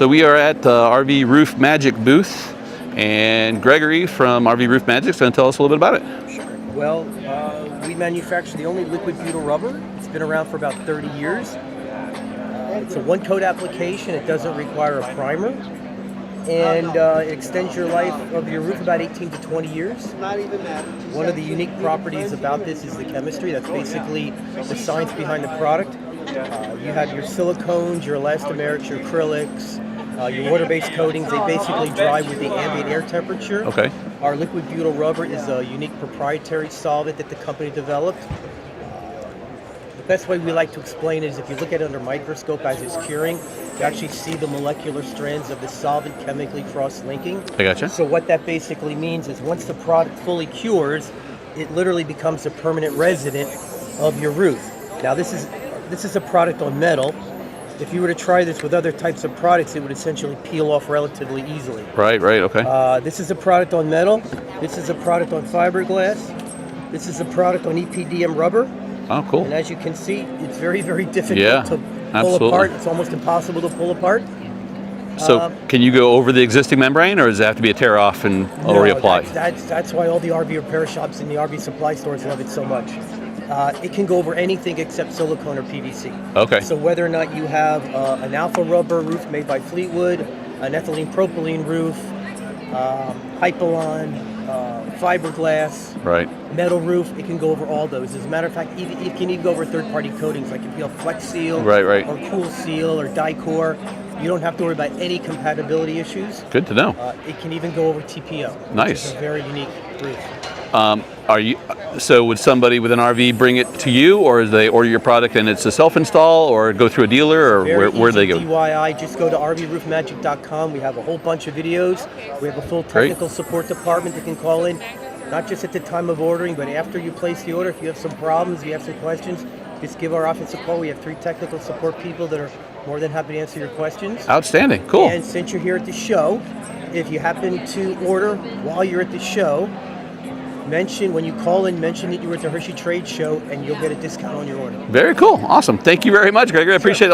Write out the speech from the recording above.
So we are at the RV Roof Magic booth, and Gregory from RV Roof Magic is going to tell us a little bit about it. Sure. Well, we manufacture the only liquid butyl rubber. It's been around for about 30 years. It's a one-coat application. It doesn't require a primer. And it extends your life of your roof about 18 to 20 years. One of the unique properties about this is the chemistry. That's basically the science behind the product. You have your silicones, your elastomerics, your acrylics, your water-based coatings. They basically dry with the ambient air temperature. Okay. Our liquid butyl rubber is a unique proprietary solvent that the company developed. The best way we like to explain it is if you look at it under a microscope as it's curing, you actually see the molecular strands of the solvent chemically cross-linking. I gotcha. So what that basically means is once the product fully cures, it literally becomes a permanent resident of your roof. Now this is a product on metal. If you were to try this with other types of products, it would essentially peel off relatively easily. Right, okay. This is a product on metal. This is a product on fiberglass. This is a product on EPDM rubber. Oh, cool. And as you can see, it's very, very difficult to pull absolutely. apart. It's almost impossible to pull apart. So can you go over the existing membrane, or does it have to be a tear off and reapply? That's why all the RV repair shops and the RV supply stores love it so much. It can go over anything except silicone or PVC. Okay. So whether or not you have an alpha rubber roof made by Fleetwood, an ethylene propylene roof, Hypalon, fiberglass, right, metal roof, it can go over all those. As a matter of fact, it can even go over third-party coatings, like if you have Flex Seal, right, or Cool Seal, or Dicor. You don't have to worry about any compatibility issues. Good to know. It can even go over TPO. Nice. Which is a very unique roof. So would somebody with an RV bring it to you, or do they order your product and it's a self-install, or go through a dealer, or where do they go? DIY, just go to rvroofmagic.com. We have a whole bunch of videos. We have a full technical support department that can call in, not just at the time of ordering, but after you place the order. If you have some problems, you have some questions, just give our office a call. We have 3 technical support people that are more than happy to answer your questions. Outstanding, cool. And since you're here at the show, if you happen to order while you're at the show, when you call in, mention that you were at the Hershey Trade Show, and you'll get a discount on your order. Very cool, awesome. Thank you very much, Gregory. I appreciate it.